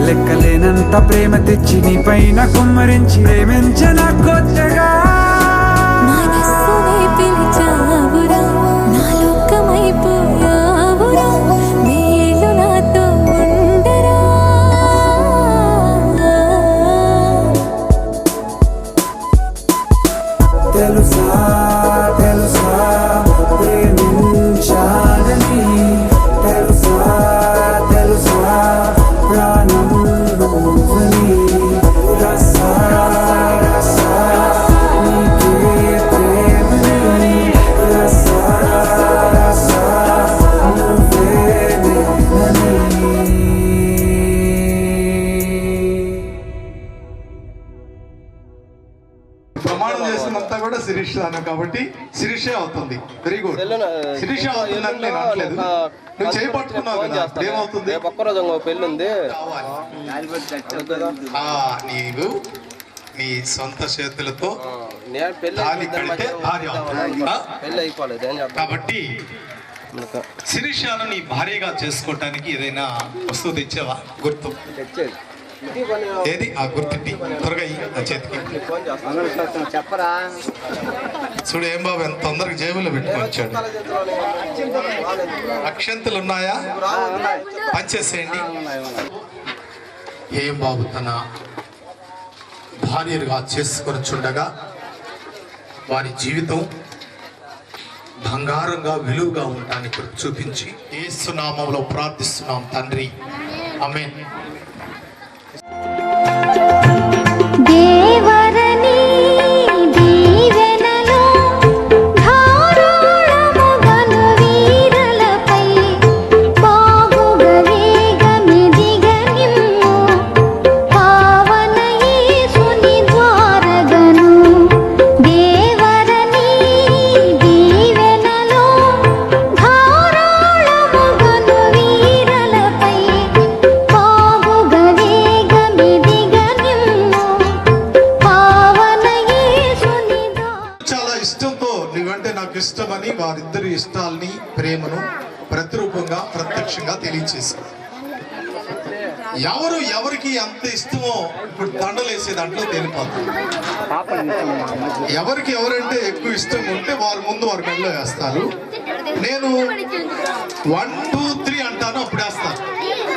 లెక్కలేనంత ప్రేమ తెచ్చి నీ పైన కుమ్మరించి ప్రేమించిన కొత్తగా మనస్సునే పిలిచావురా నా లోకమైపోయావురా నీళ్ళు నాతో ఉండరా తెలుసా తెలుసా ప్రేమించాలని తెలుసా తెలుసా ప్రాణం నువ్వని రసా రసా నీకే ప్రేమని రసా రసా నువ్వే నేనని. ప్రమాణం చేసినంతా కూడా శిరీష అన్న కాబట్టి శిరీషే అవుతుంది. Very good. శిరీష అవుతుందని నేను అనట్లేదు. నువ్వు చేపట్టుకున్నావు కదా, ఏమవుతుంది? ఒక్కరోజు పెళ్ళి ఉంది. నీవు నీ సొంత చేతులతో తాళి కడితే భార్య అవుతుంది. పెళ్ళి అయిపోలేదు కాబట్టి శిరీషను నీ భార్యగా చేసుకోవటానికి ఏదైనా వస్తువు తెచ్చావా? గుర్తు తెచ్చేది ఏది? ఆ గుర్తిట్టి త్వరగా ఆ చేతికి చెప్పరా. చూడు ఏం బాబు ఎంత తొందరగా జేబులో పెట్టుకొని వచ్చాడు. అక్షంతలు ఉన్నాయా? పనిచేసేయండి. ఏం బాబు తన భార్యగా చేసుకొని చూడగా వారి జీవితం బంగారంగా విలువగా ఉండటానికి చూపించి యేసు నామములో ప్రార్థిస్తున్నాం తండ్రి, ఆమేన్. తెలియచేశారు. ఎవరు ఎవరికి ఎంత ఇష్టమో ఇప్పుడు దండలు వేసే దాంట్లో తేలిపోతుంది. ఎవరికి ఎవరంటే ఎక్కువ ఇష్టం ఉంటే వారు ముందు వారి మెడలో వేస్తారు. నేను 1 2 3 అంటాను, అప్పుడు వేస్తాను.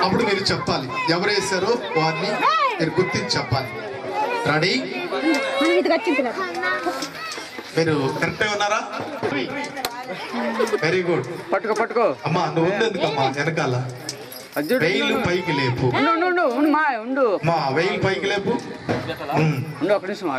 అప్పుడు మీరు చెప్పాలి ఎవరు వేసారో వారిని మీరు గుర్తించి చెప్పాలి. రెడీ? మీరు కరెక్ట్గా ఉన్నారా? Very good. పట్టుకో అమ్మా నువ్వు ఉండేందుకమ్మా వెనకాల వెయిలు పైకి లేపు. మా వెయిలు పైకి లేపు. ఒక నిమిషం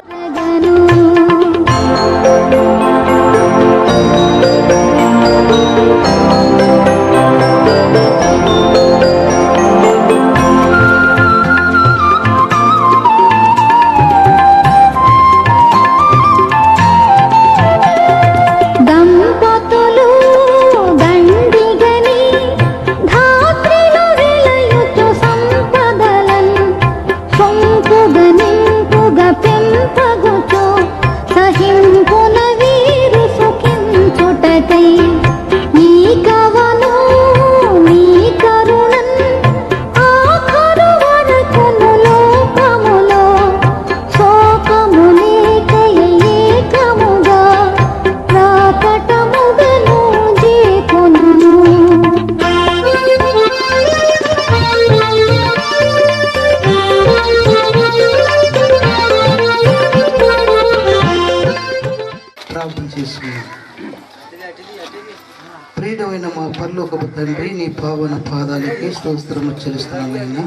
ప్రియమైన మా పరలోకపు తండ్రి, నీ పావన పాదాలకి స్తోత్రము చెల్లిస్తున్నామైనా.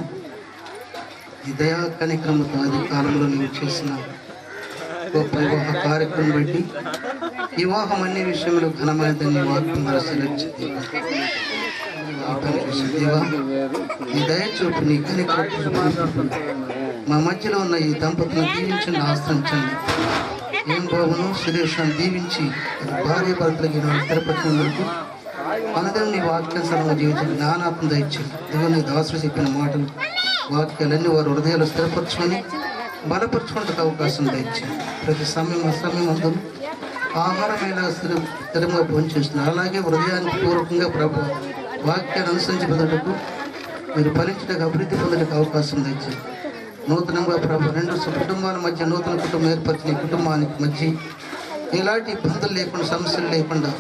ఈ దయా కనిక్రమతో ఆది కాలంలో నీవు చేసిన గొప్ప వివాహ కార్యక్రమం బట్టి వివాహం అన్ని విషయంలో ఘనమైనదని వాక్యం సెలవుచ్చింది. దేవా, నీ దయ చూపు, నీ కనిక్రమ మా మధ్యలో ఉన్న ఈ దంపతులను దీవించండి, ఆశ్రయించండి. ఏం బాబును సురేషాన్ని దీవించి భార్య భర్తలకి స్థిరపరిచినందుకు అందరం నీ వాక్యానుసారంగా జీవించండి. జ్ఞానాత్మ దయచేయండి. దేవుని నీ దాసులు చెప్పిన మాటలు వాక్యాలన్నీ వారి హృదయాలు స్థిరపరచుకొని బలపరచుకోవడానికి అవకాశం దయచేయండి. ప్రతి సమయం అందరూ ఆహారం ఎలా స్థిరంగా భోంచేస్తున్నారు, అలాగే హృదయానికి పూర్వకంగా ప్రభు వాక్యాన్ని అనుసరించి పొందటకు మీరు ఫలించడానికి అభివృద్ధి పొందడానికి అవకాశం దయచేయండి. నూతనంగా ప్రభు 2 కుటుంబాల మధ్య నూతన కుటుంబం ఏర్పరిచిన ఈ కుటుంబానికి మధ్య ఎలాంటి ఇబ్బందులు లేకుండా, సమస్యలు లేకుండా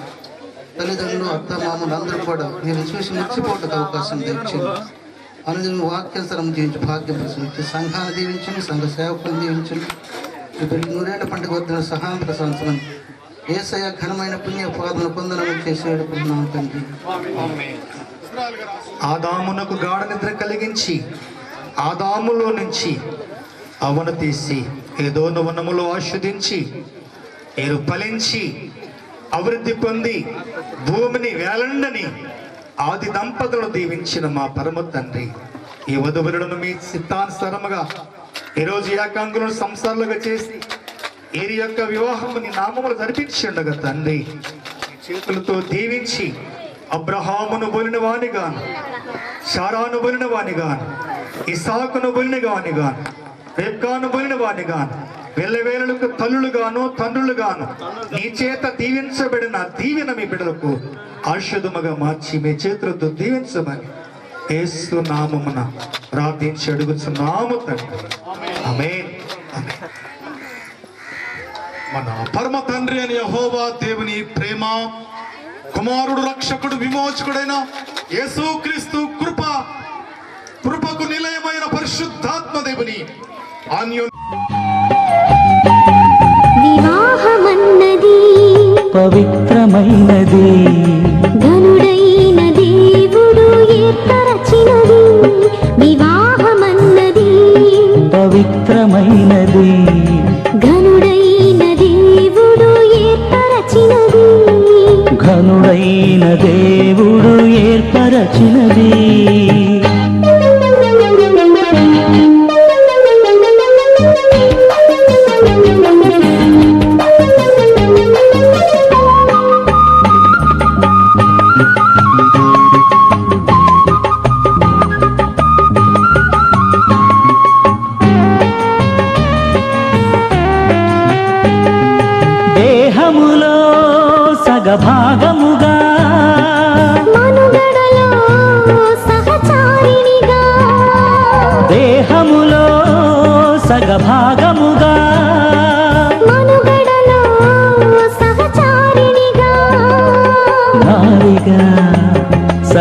తల్లిదండ్రులు, అత్త మామూలు అందరూ కూడా మీరు చూసి ముచ్చిపోవడానికి అవకాశం తెచ్చింది. అనుదిన వాక్యానుసారం జీవించి భాగ్యం ప్రసవించి సంఘాన్ని దీవించండి, సంఘ సేవకులను దీవించండి. ఇప్పుడు 100 ఏళ్ల పండుగ వద్ద సహాయం ప్రశంసమని యేసయ్య ఘనమైన పుణ్య పాదములు పొందనని చేసి వేడుకుంటున్నాం తండ్రి. ఆదామునకు గాఢ నిద్ర కలిగించి ఆదాములో నుంచి అవను తీసి ఏదో వనములో ఆస్వాదించి ఏరు ఫలించి అభివృద్ధి పొంది భూమిని వేలండని ఆది దంపతులను దీవించిన మా పరమ తండ్రి, ఈ వధువులను మీ చిత్తానుసారముగా ఈరోజు ఏకాంగులను సంసారాలుగా చేసి ఏరి యొక్క వివాహము నీ నామములు జరిపించిండగా తండ్రి, చేతులతో దీవించి అబ్రహామును బలిన వానిగాను, శారాను బలిన వానిగాను, ఇసాకును బలిన వానిగాను, రెబ్కాను బలిన వానిగాను, వేలవేలకు తల్లులుగాను తండ్రులుగాను నీ చేత దీవించబడిన దీవెన మీ బిడ్డలకు ఆశీర్వాదముగా మార్చి మీ చేతులతో దీవించమని యేసు నామమున ప్రార్థించి అడుగుచున్నాము తండ్రి. ఆమేన్. మన పరమ తండ్రి అని యెహోవా దేవుని ప్రేమ, కుమారుడు రక్షకుడు విమోచకుడైన యేసుక్రీస్తు కృపకు నిలయమైన పరిశుద్ధాత్మ దేవుని వివాహమన్నది పవిత్రమైనది, ఘనుడైన దేవుడు ఏర్పరచినది. వివాహమన్నది పవిత్రమైనది, ఘనుడైన దేవుడు ఏర్పరచినది. ఘనుడైన దేవుడు ఏర్పరచినది. దేహములో సగభాగముగా మనుగడలో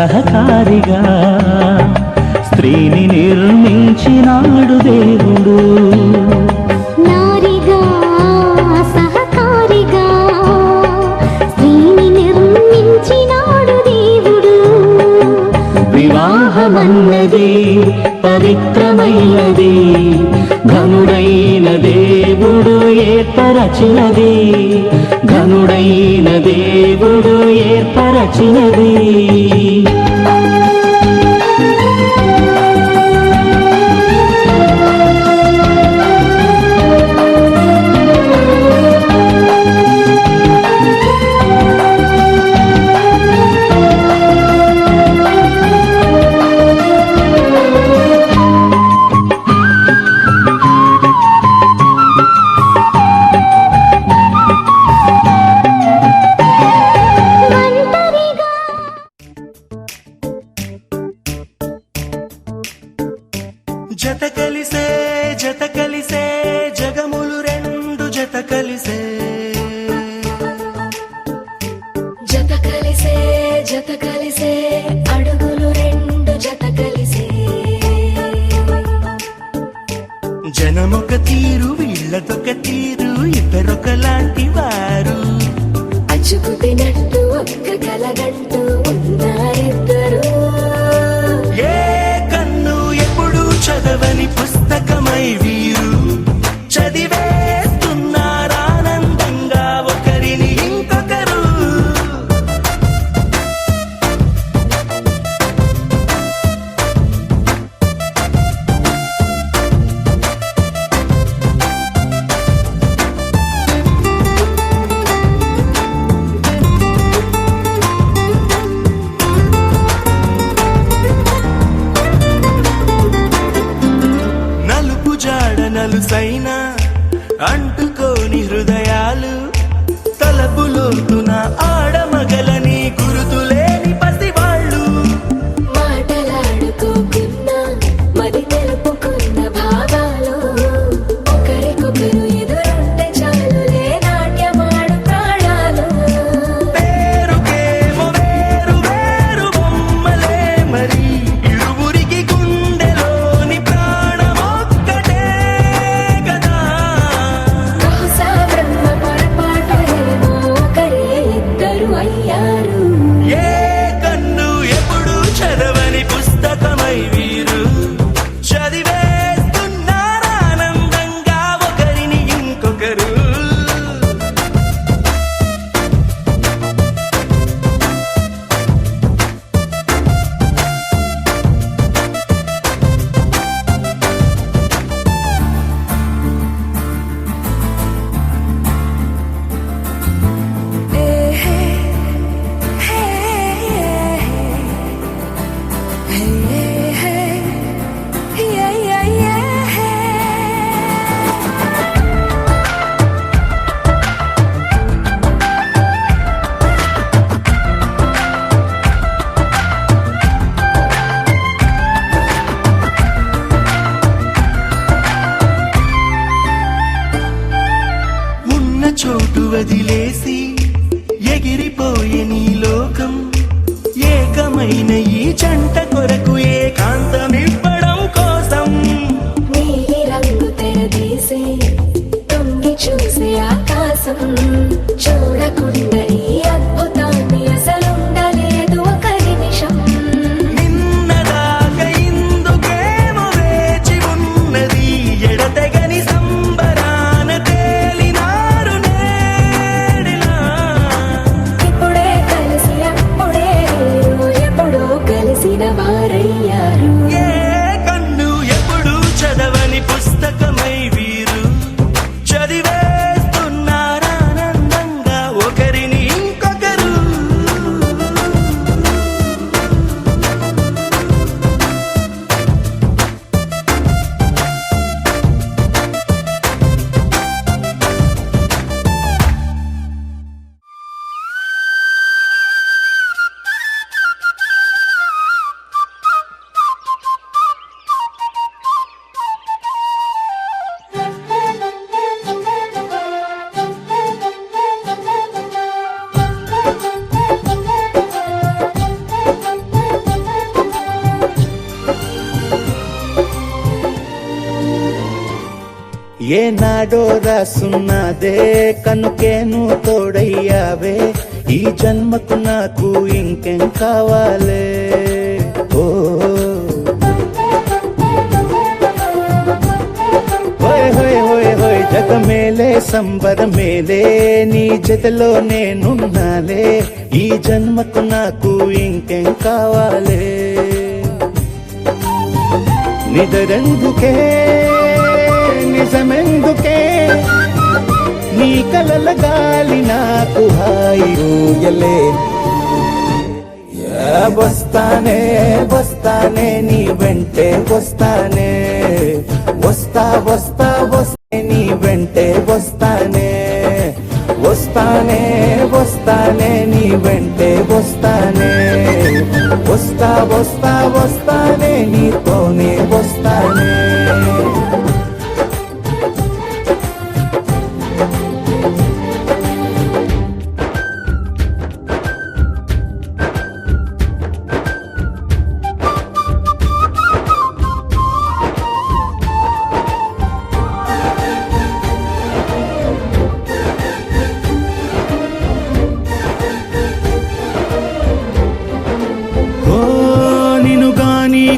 సహకారిగా స్త్రీని నిర్మించినాడు దేవుడు. నారిగా సహకారిగా స్త్రీని నిర్మించినాడు దేవుడు. వివాహమన్నది పవిత్రమైనది, ఘనుడైన దేవుడు ఏర్పరచినది, ఘనుడైన దేవుడు ఏర్పరచినది. జత కలిసే జగములు రెండు జత కలిసే, జత కలిసే అడుగులు రెండు జత కలిసే. జనమొక తీరు వీళ్ళదొక తీరు, ఇద్దరొకలాంటి వారు. అచ్చుకు తినట్టు ఒక్క కలగంటూ ఉన్నారిద్దరు. ఏ కన్ను ఎప్పుడు చదవని పుస్తకమై వీరు చదివేస్తున్నారానందంగా ఒకరిని ఇంకొకరు. నలుపు జాడ నలుసైన అంటుకోని హృదయాలు, తలపులోతున ఆడమగలని గురుతులేని పసివాళ్ళు. మాటలాడుకోకున్నా మది తెలుపుకున్న భావాలు, ఒకరికొకరు ఎదురుంటే చాలులే నాట్యమాడు ప్రాణాలు. పేరుకేమో వేరు వేరు బొమ్మలే మరి, ఇరువురికి గుండెలోని ప్రాణమొక్కటే కదా. బహుశా బ్రహ్మ పొరపాటు ఏమో ఒకరే ఇద్దరు అయ్యారు. ఏ కన్ను ఎప్పుడు చదవని పుస్తకమై వీరు చదివేస్తున్నారానందంగా ఒకరిని ఇంకొకరు. ఉన్న చోటు వదిలేసి ఎగిరిపోయే నీ లోకం, ఏకమైన ఈ జంట కొరకు ఏకాంతమివ్వడం కోసం. నీలి రంగు తెరదీసే తొంగి చూసే ఆకాశం, చూడకుండా ఈ అద్భుతాన్ని అసలుండలేదు ఒక నిమిషం. నిన్నదాకా ఇందుకేమో వేచి ఉన్నది, ఎడతెగని సంబరాన తేలినారు నేడిలా. ఇప్పుడే కలిసి అప్పుడే వేరు, ఎప్పుడో ఏనాడో రాసున్నదే కనుకేను తోడయ్యావే ఈ జన్మకు నాకు ఇంకేం కావాలే ఓ హోయ్ హోయ్ హోయ్ హోయ్ జగమేలే సంబరమేలే నీ జతలో నేనున్నాలే ఈ జన్మకు నాకు ఇంకేం కావాలే నిదరెందుకే నిజమెందుకే నీ కలల గాలి నాకు హాయిలే వస్తానే వస్తానే నీ వెంటే వస్తానే వస్తా వస్తా వస్తే నీ వెంటే వస్తానే వస్తానే వస్తానే నీ వెంటే వస్తానే వస్తా వస్తా వస్తానే నీతోనే వస్తానే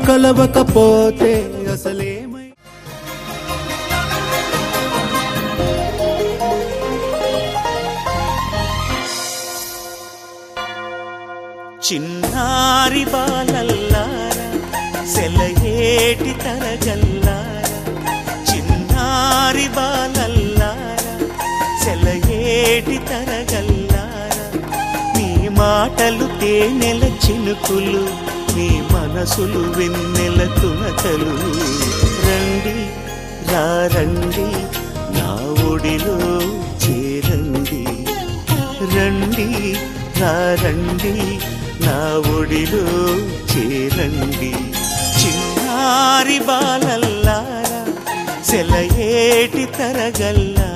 కలవకపోతే అసలేమై చిన్నారి బాలల్లారా సెలయేటి తరగల్లారా చిన్నారి బాలల్లారా సెలయేటి తరగల్లారా మీ మాటలు తేనెల చినుకులు మీ మనసులు వెన్నెల తునకలు రండి రండి నా ఒడిలో చేరండి రండి రండి నా ఒడిలో చేరండి చిన్నారి బాలల్లారా సెలయేటి తరగల్లారా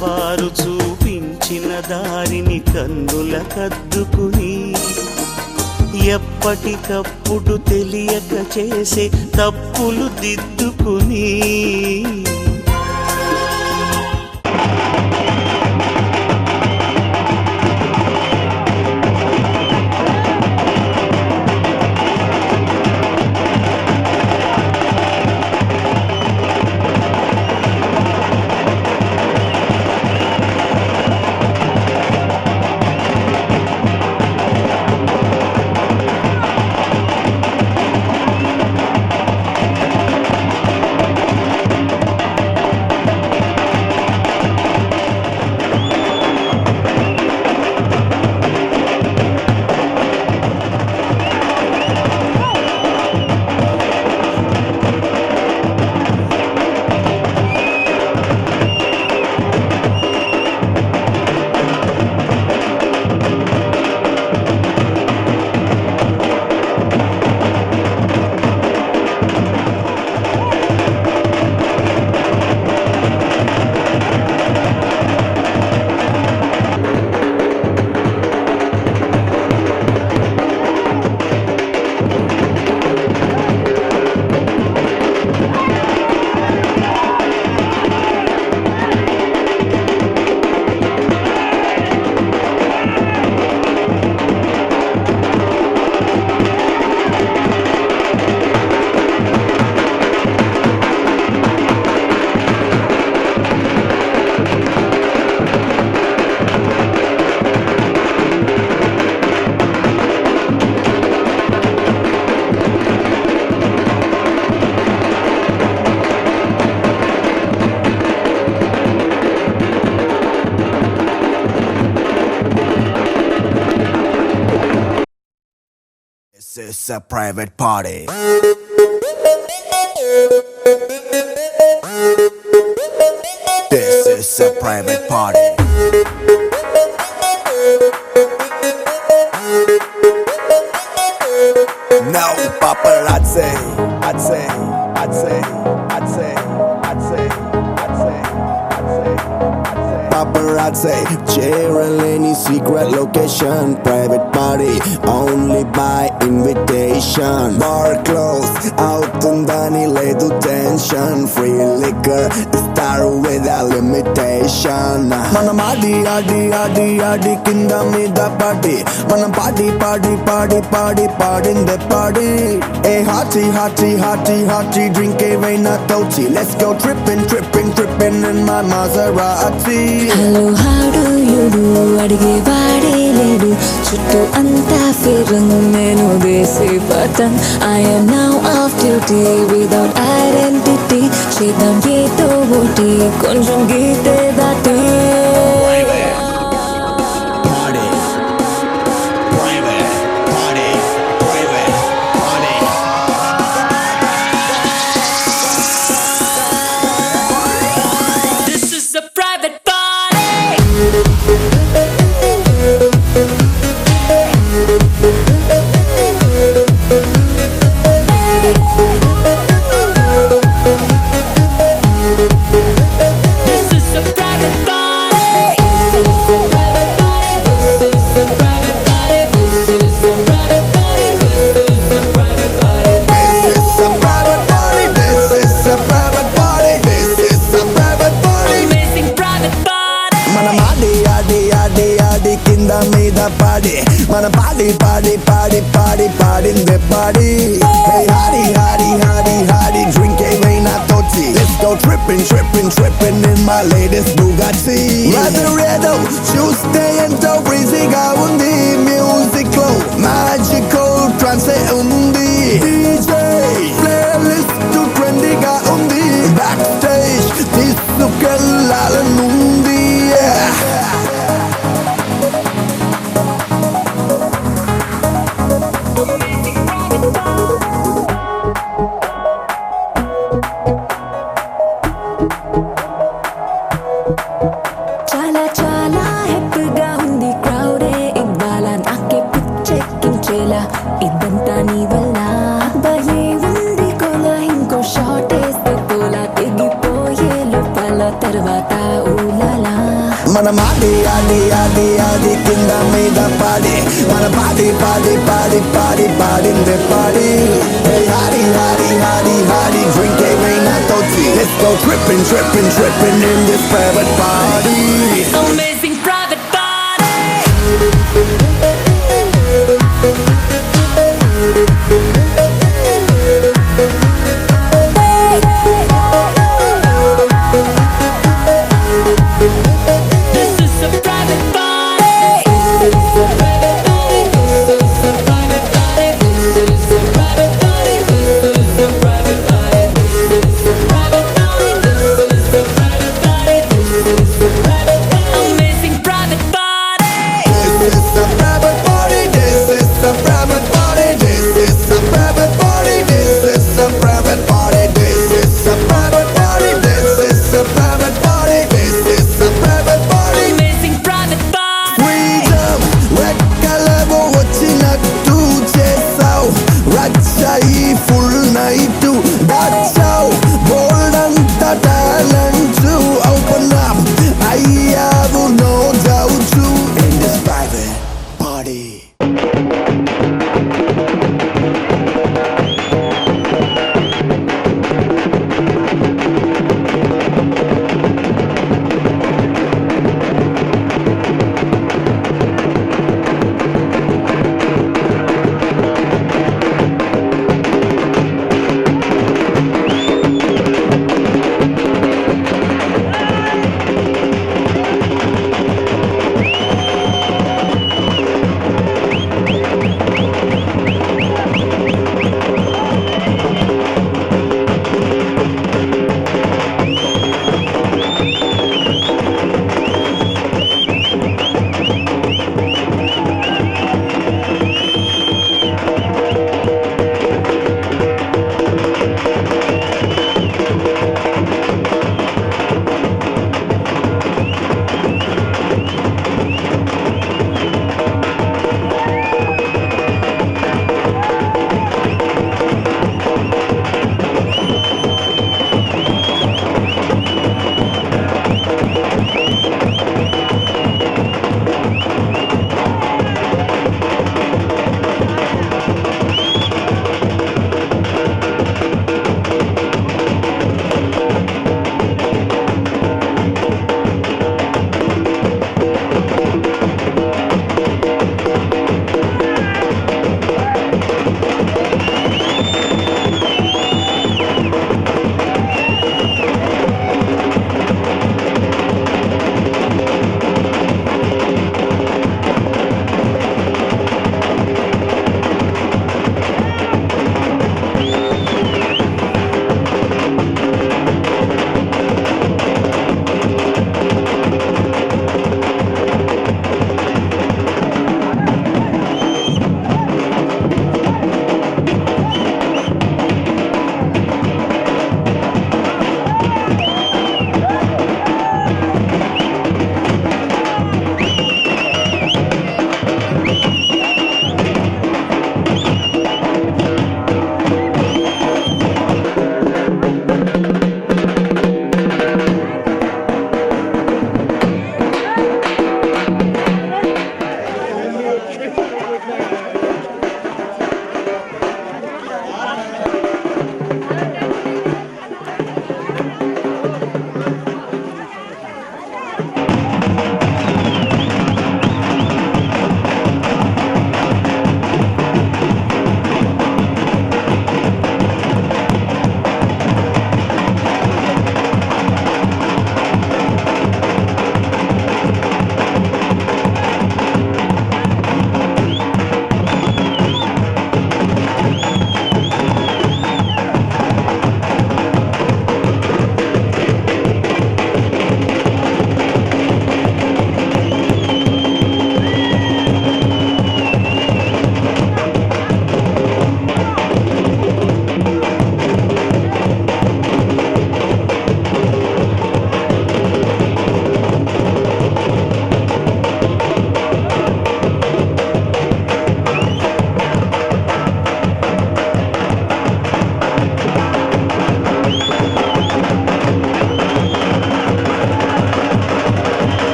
వారు చూపించిన దారిని కన్నుల కద్దుకుని ఎప్పటికప్పుడు తెలియక చేసే తప్పులు దిద్దుకుని is a private party. This is a private party. No paparazzi. I'd say. Paparazzi, cheering any secret location. Private party, only by invitation. Bar closed, out undani ledu tension. Free liquor, star without limitation. Manam adi kinda mida party. Manam party in the party. Hey hearty, drink a veina tochi. Let's go tripping in my Maserati. Hello how do you do అడిగే వాడే లేడు చుట్టూ అంతా ఫిరంగ్ నేను దేశీ Pathan I am now off duty without identity చేద్దాం ఏదో ఒకటి కొంచెం గీతే దాటి మన పాడి in the party. Hey hardy, drink a veina tochi. Let's go tripping in my latest Bugatti. Lazaretto, Tuesday and so breezy ga undi. Music low, magical trance undi. DJ, playlist to trendy ga undi. Backstage, tisukella nundi. Yeah. మన మాడి కింద మీద పాడి మన పాడి in the party. Hey hardy, drink a veina tochi. Let's go tripping in this private party. Amazing private party. Amazing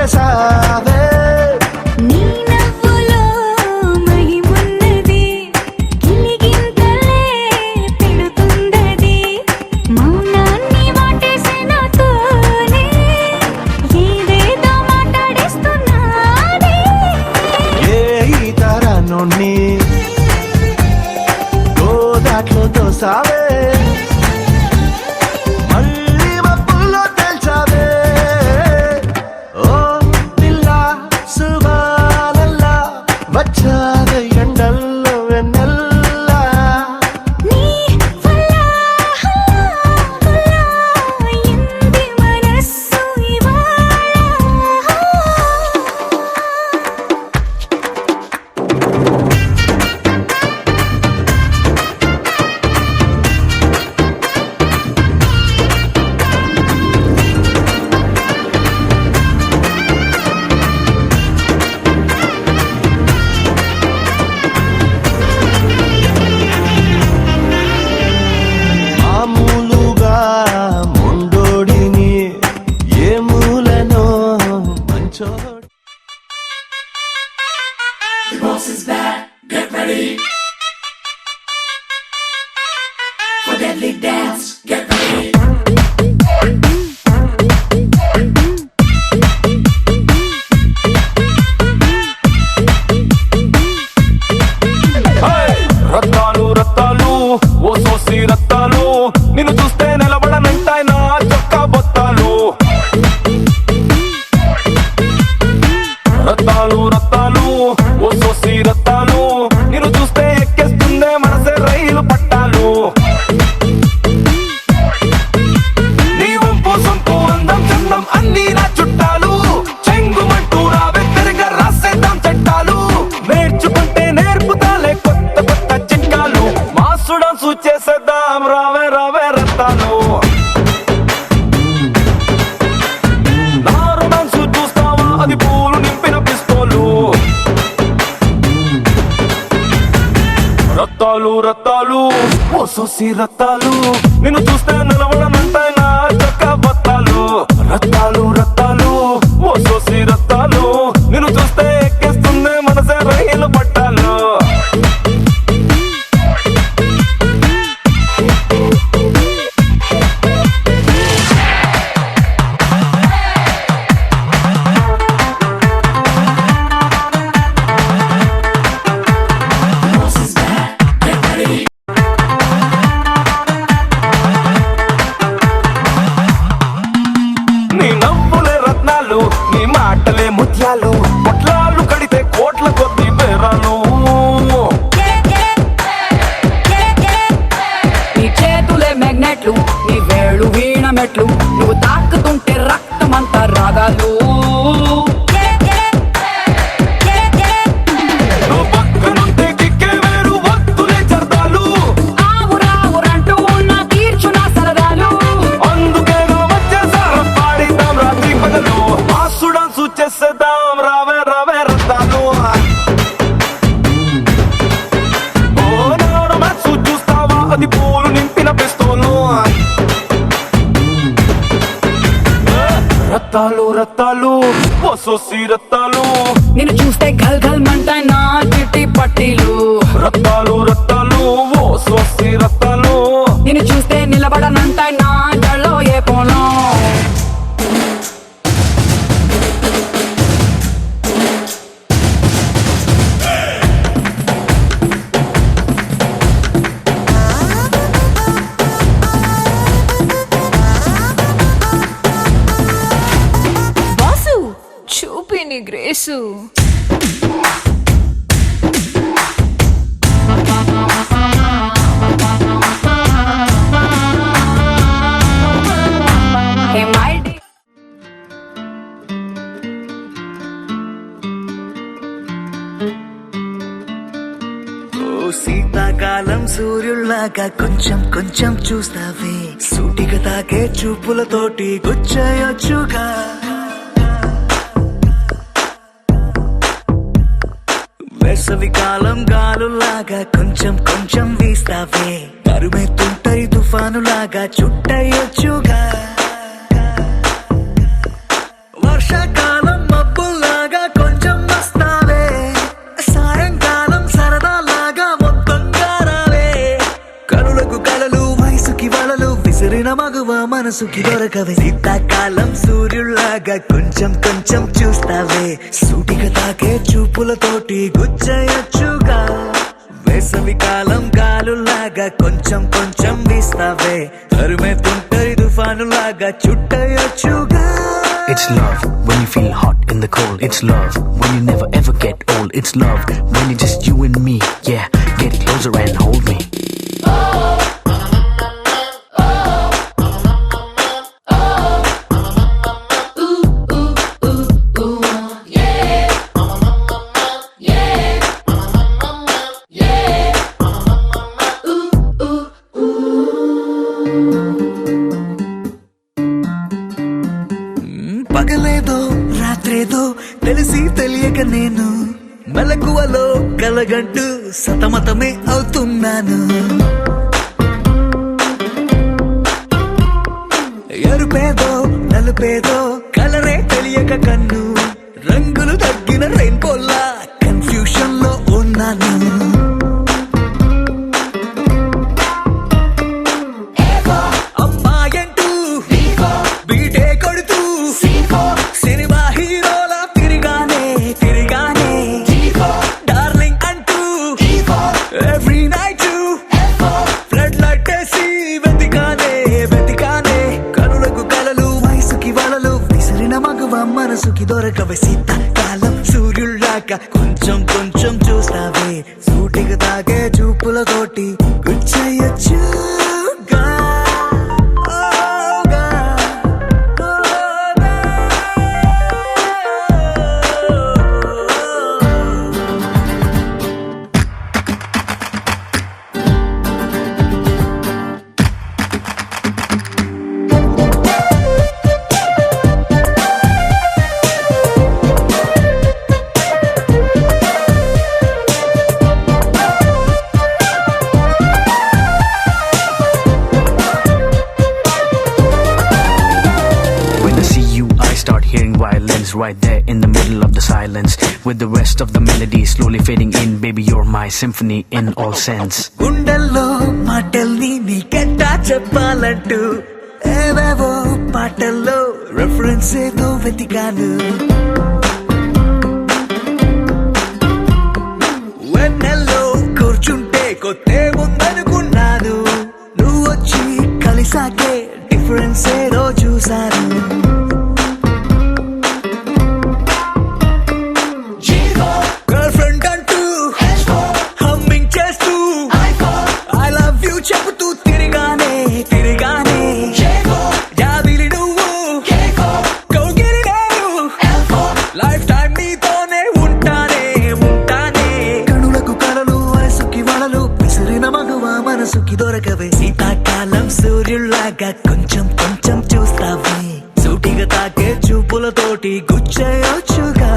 చేసావే. నీ నవ్వులో మహిమున్నది, గిలిగింతలే పెడుతుందది, మౌనాన్ని వాటేసిన తోనే ఏదేదో మాట్లాడేస్తున్నానే. ఏ ఈ తరాన్ని గోదాట్లో తోసావే, మళ్ళీ మబ్బుల్లో తేల్చావే. ఓ పిల్ల సుబానల్లా వచ్చావే ఎండల్లో వెన్నెల్లా. నీ వల్ల హల్లా ఎంది మనస్సు ఇవాళ. మామూలుగా మొండోడిని ఏ మూలనో మంచోడి. రత్తాలు రత్తాలు ఓ సోసి రత్తాలు, నిన్ను చూస్తే నిలబడనంటాయి నా చొక్కా బొత్తాలు. రత్తాలు రత్తాలు ఓ సోసి రత్తాలు, నిన్ను చూస్తే ఎక్కేస్తుందే మనసే రైలు పట్టాలు. నీ వంపు సొంపు అందం చందం అన్నీ నా చుట్టాలు, చెంగుమంటూ రావే తిరిగా రాసేద్దాం చట్టాలు. నేర్చుకుంటే నేర్పుతాలే కొత్త కొత్త చిట్కాలు, మాసు డాన్సు చేసేద్దాం రావే రావే రత్తాలు. నారు డాన్సు చూస్తావా అది పూలు నింపిన పిస్తోలు. రత్తాలు రత్తాలు ఓ సోసి రత్తాలు, నిన్ను చూస్తే నిలవడమంటాయి నా చొక్కా బత్తాలు. రత్తాలు రత్తాలు ఓ సోసి రత్తాలు, నిన్ను చూస్తే ఎక్కేస్తుంది మనసే రైలు పట్టాలు. నీ నవ్వులే రత్నాలు, నీ మాటలే ముత్యాలు, పొట్లాలు కడితే కోట్ల కొద్ది పేరాలు. నీ చేతులే మ్యాగ్నెట్లు, నీ వేళ్ళు వీణ మెట్లు, నువ్వు తాకుతుంటే రక్తమంతా రాగాలు. నువ్వు పక్కనుంటే కిక్కే వేరు వద్దులే చర్దాలు. ఆవురావురంటూ నా తీర్చు నా సరదాలు. అందుకే నా వచ్చేసారం పాడిద్దాం రాత్రి పగలు, మాసు డాన్సు చేసేద్దాం రావే రావే రత్తాలు. ఓ నాడు మ్యాచ్ చూస్తావా అది పూలు నింపిన పిస్తోలు. రత్తాలు రత్తాలు ఓ సోసి రత్తాలు, నిన్ను చూస్తే గల్ గల్ మంటాయి నా చిట్టి పట్టీలు. రత్తాలు రత్తాలు ఓ సోసి రత్తాలు, నిన్ను చూస్తే నిలబడనంటాయి నా జల్లో ఏ పోలం. బాసు చూపి నీ గ్రేసు. Hey, my dear. ఓ శీతాకాలం సూర్యుల్లాగా కొంచెం కొంచెం చూస్తావే, సూటిగా తాకే చూపులతోటి గుచ్చేయొచ్చుగా. వేసవి కాలం గాలులాగా కొంచెం కొంచెం వీస్తావే, తరుమెత్తుంటాయి తుఫానులాగా చుట్టయొచ్చుగా. వర్షాకాలం మనసుకి దొరకవే. శీతాకాలం సూర్యుల్లాగా కొంచెం కొంచెం చూస్తావే, సూటిగా తాకే చూపులతోటి గుచ్చేయొచ్చుగా. వేసవి కాలం గాలులాగా కొంచెం కొంచెం వీస్తావే, తరుమేతుంటరి తుఫానులాగా చుట్టయొచ్చుగా. It's love when you feel hot in the cold. It's love when you never ever get old. It's love when it's just you and me. Yeah, get closer and hold me. పగలేదో రాత్రేదో తెలిసి తెలియక నేను మెలకువలో కలగంటూ సతమతమే అవుతున్నాను. ఎరుపేదో నలుపేదో కలరే తెలియక కన్ను రంగులు తగ్గిన రెయిన్బోలా confusion లో ఉన్నాను. అమ్మాయంటూ బీటే కొడుతూ సినిమా హీరోలా తిరిగానే తిరిగానే డార్లింగ్ అంటూ ఎవ్రీ నైట్ ఫ్లడ్ లైట్ వేసి వెతికానే వెతికానే. కనులకు కలలు వయసుకి వలలు విసిరిన మగువ మనసుకి దొరకవే. శీతాకాలం సూర్యుల్లాగా కొంచెం కొంచెం చూస్తావే, సూటిగా తాగే చూపులతోటి గుచ్చేయొచ్చుగా. Right there in the middle of the silence, with the rest of the melody slowly fading in. Baby, you're my symphony in all sense. గుండెల్లో మాటల్ని నీకెట్టా చెప్పాలంటూ ఏవేవో పాటల్లో రెఫరెన్స్ ఏదో వెతికాను. వెన్నెల్లో కూర్చుంటే కొత్తే ముందనుకున్నాను, నువ్వు వచ్చి కలిసాకే డిఫరెన్స్ ఏదో చూశాను. చెబుతూ తిరిగానే తిరిగానే జాబిలి నువ్వు కౌగిలి నేను లైఫ్ టైం నీతోనే ఉంటానే ఉంటానే. కనులకు కలలు వయసుకి వలలు విసిరిన మగువ మనసుకి దొరకవే. శీతాకాలం సూర్యుల్లాగా కొంచెం కొంచెం చూస్తావే, సూటిగా తాకే చూపులతోటి గుచ్చేయొచ్చుగా.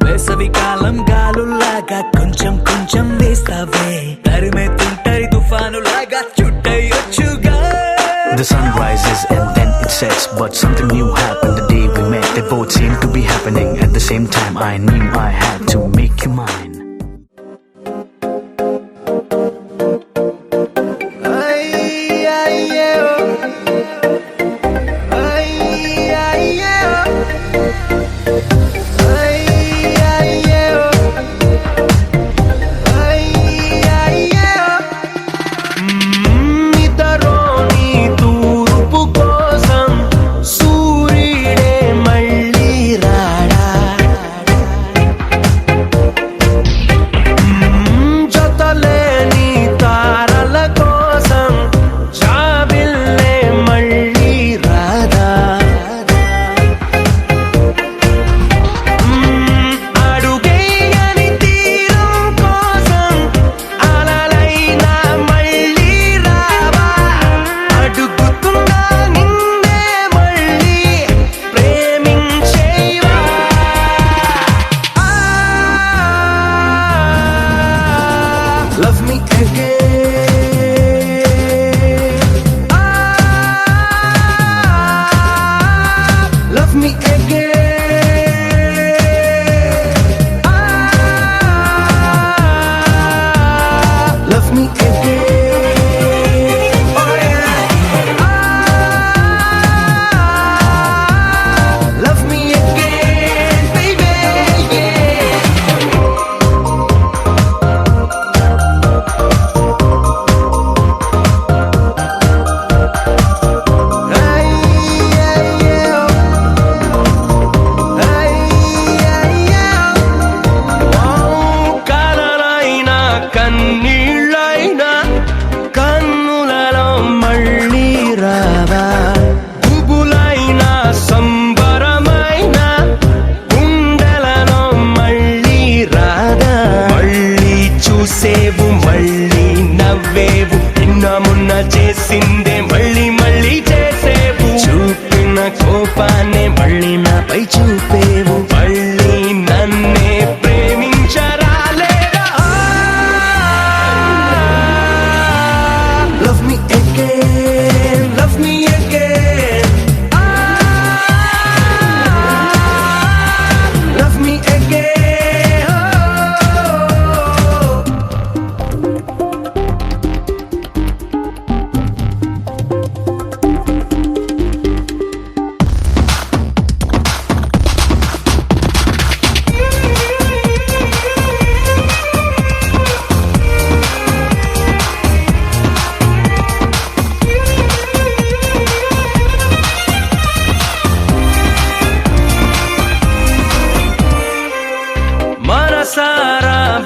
వేసవి కాలం గాలుల్లాగా కొంచెం కొంచెం వేస్తావే, తరిమేతుంటరి తుఫానులాగా చుట్టయొచ్చుగా. The sun rises and then it sets, but something new happened the day we met. They both seemed to be happening at the same time. I knew I had to make you mine.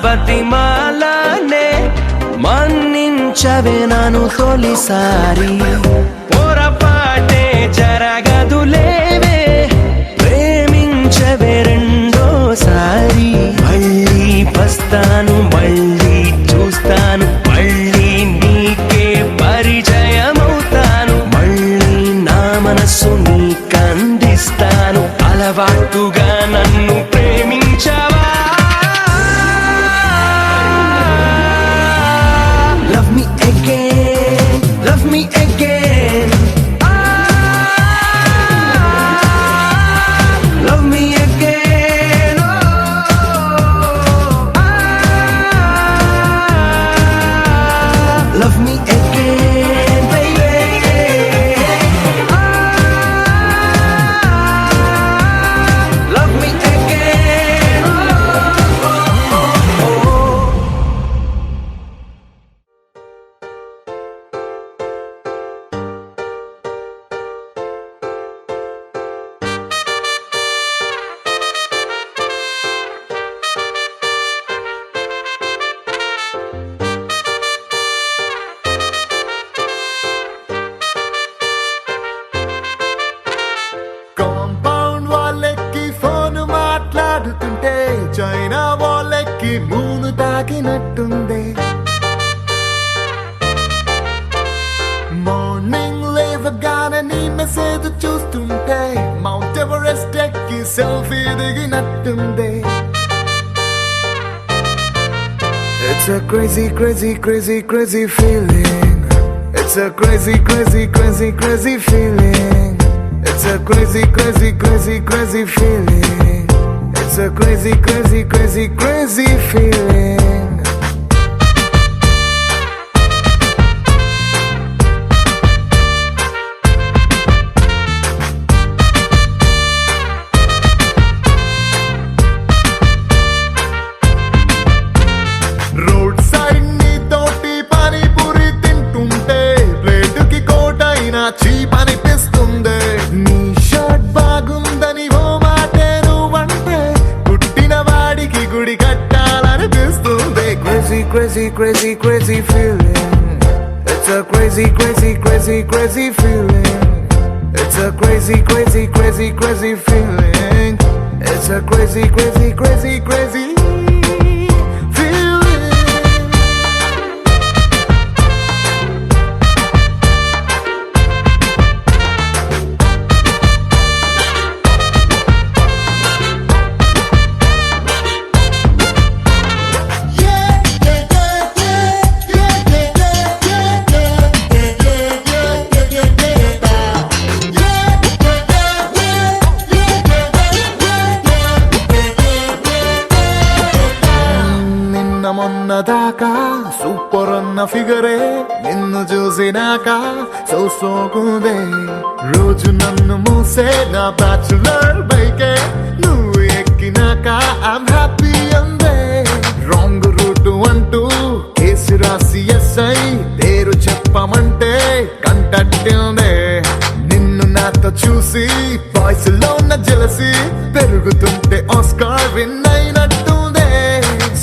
బతిమాలనే మన్నించవే నన్ను తొలిసారి పొరపాటే జరగదులేవే ప్రేమించవే రెండోసారి మళ్ళీ వస్తాను మళ్ళీ చూస్తాను మళ్ళీ నీకే పరిచయమవుతాను మళ్ళీ నా మనస్సు నీకందిస్తాను అలవాటుగా నన్ను ప్రేమించవా Love me again, love me again. Love me again. Love me again, baby. Love me again. Compound వాళ్ళెక్కి ఫోన్ మాట్లాడుతుంటే చైనా వాళ్ళెక్కి మూను తాకినట్టుంది మార్నింగ్ లేవగానే నీ మెసేజ్ చూస్తుంటే మౌంట్ ఎవరెస్ట్ ఎక్కి సెల్ఫీ దిగినట్టుంది It's a crazy, crazy, crazy, crazy feeling. It's a crazy, crazy, crazy, crazy feeling. It's a crazy, crazy, crazy, crazy feeling. It's a crazy, crazy, crazy, crazy feeling. Road side నీ తోటి పానీపూరి తింటుంటే ప్లేటుకి కోటైనా cheap అనిపిస్తుంది నీ shirt బాగుందని ఓ మాటే నువ్వంటే పుట్టిన వాడికి గుడి కట్టాలనిపిస్తుంది crazy crazy crazy crazy feeling it's a crazy crazy crazy crazy feeling it's a crazy crazy crazy crazy feeling it's a crazy crazy crazy crazy feeling మొన్నదాకా సూపర్ అన్న ఫిగరే నిన్ను చూసినాక సోకుందే రోజు నన్ను మూసే నా బ్యాచులర్ బైకే నువ్వు ఎక్కినాక ఐమ్ హ్యాపీ అందే రాంగ్ రూట్ అంటూ కేసు రాసి ఎస్ఐ పేరు చెప్పమంటే కంటట్టిందే నిన్ను నాతో చూసి బాయ్స్ లో ఉన్న జెలసీ పెరుగుతుంటే ఆస్కార్ విన్ అయినట్టుందే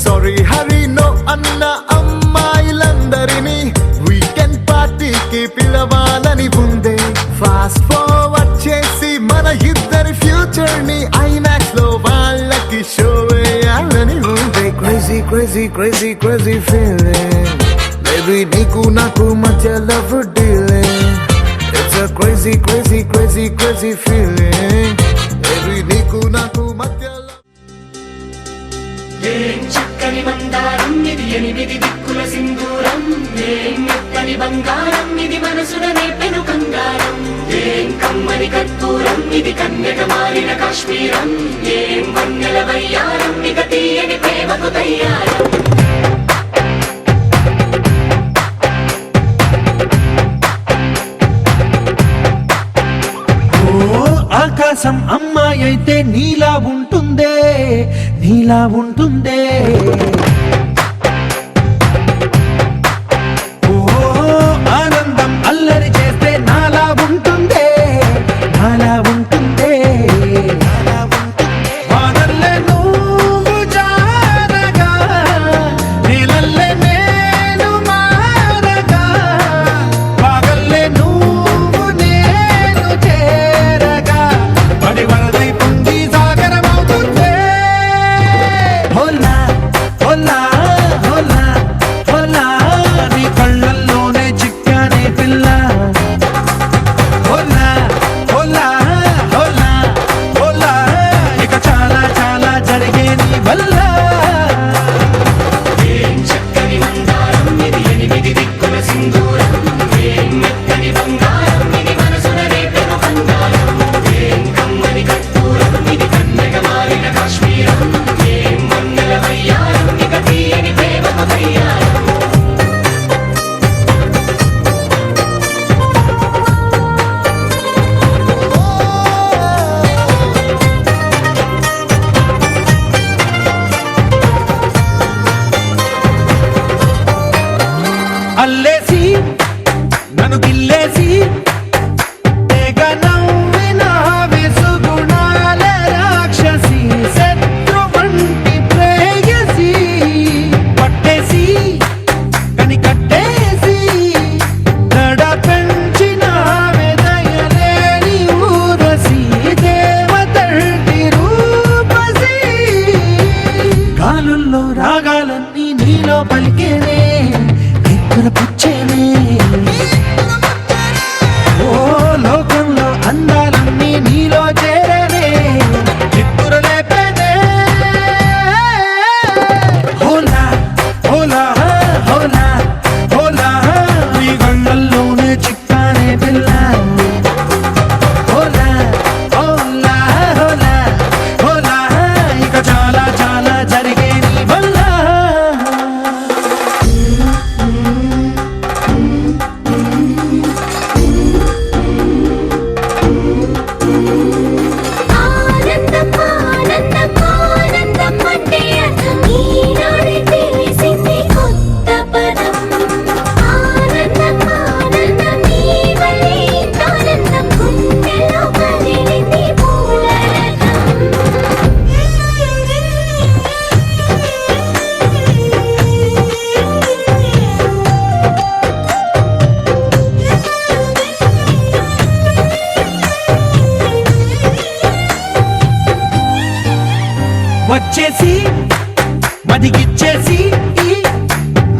సారీ హరి నో అన్న అమ్మాయిలందరినీ వీకెండ్ పార్టీకి పిలవాలని ఉందే ఫాస్ట్ ఫార్వర్డ్ చేసి మన ఇద్దరి ఫ్యూచర్ ని ఐమాక్స్ లో వాళ్ళకి షో వేయాలని ఉందే crazy crazy crazy crazy feeling baby నీకు నాకు మధ్య love dealing it's a crazy crazy crazy crazy feeling baby నీకు నాకు మధ్య ఏం చక్కని మందారం ఇది ఎనిమిది దిక్కుల సింధూరం ఏం మెత్తని బంగారం ఇది మనసున నేపెను కంగారం ఏం కమ్మని కర్పూరం ఇది కన్యక మారిన కాశ్మీరం ఏం వన్నెల వయ్యారం ఇక తీయని ప్రేమకు తయ్యారం ఆకాశం అమ్మాయి అయితే నీలా ఉంటుందే నీలా ఉంటుందే ఓ ఆనందం అల్లరి చేస్తే నాలా ఉంటుందే నాలా ఉంటుందే వానల్లే నువ్వు జారగా ఏం మంగళ వయ్యారం ఇక తీయని ప్రేమకు తయ్యారం అల్లేసి నన్ను గిల్లేసి తెగ నవ్విన విసుగుణాల రాక్షసి శత్రు వంటి ప్రేయసి పట్టేసి కని కట్టేసి దడ పెంచిన వెదయలేని ఊరసి దేవతంటి రూపసి గాలుల్లో రాగాలన్నీ నీలో పలికేనే పుచ్చేనే ఓ లోకంలో అందాలన్నీ నీలో చేరనే చిత్తురు లేపేనే హోలా హోలా హోలా హోలా నీ గంగల్లోనే చిక్కానే పిల్ల హోలా హోలా హోలా హోలా ఇక చాలా చాలా జరిగే నీ వల్ల ఆనందం ఆనందం ఆనందం అంటే అర్థం ఈనాడే తెలిసింది కొత్త పదం ఆనందం ఆనందం నీ వల్లే ఇంత ఆనందం గుండెలో కదిలింది పూల వచ్చేసి మదిగిచ్చేసి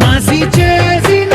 మాసి చేసిన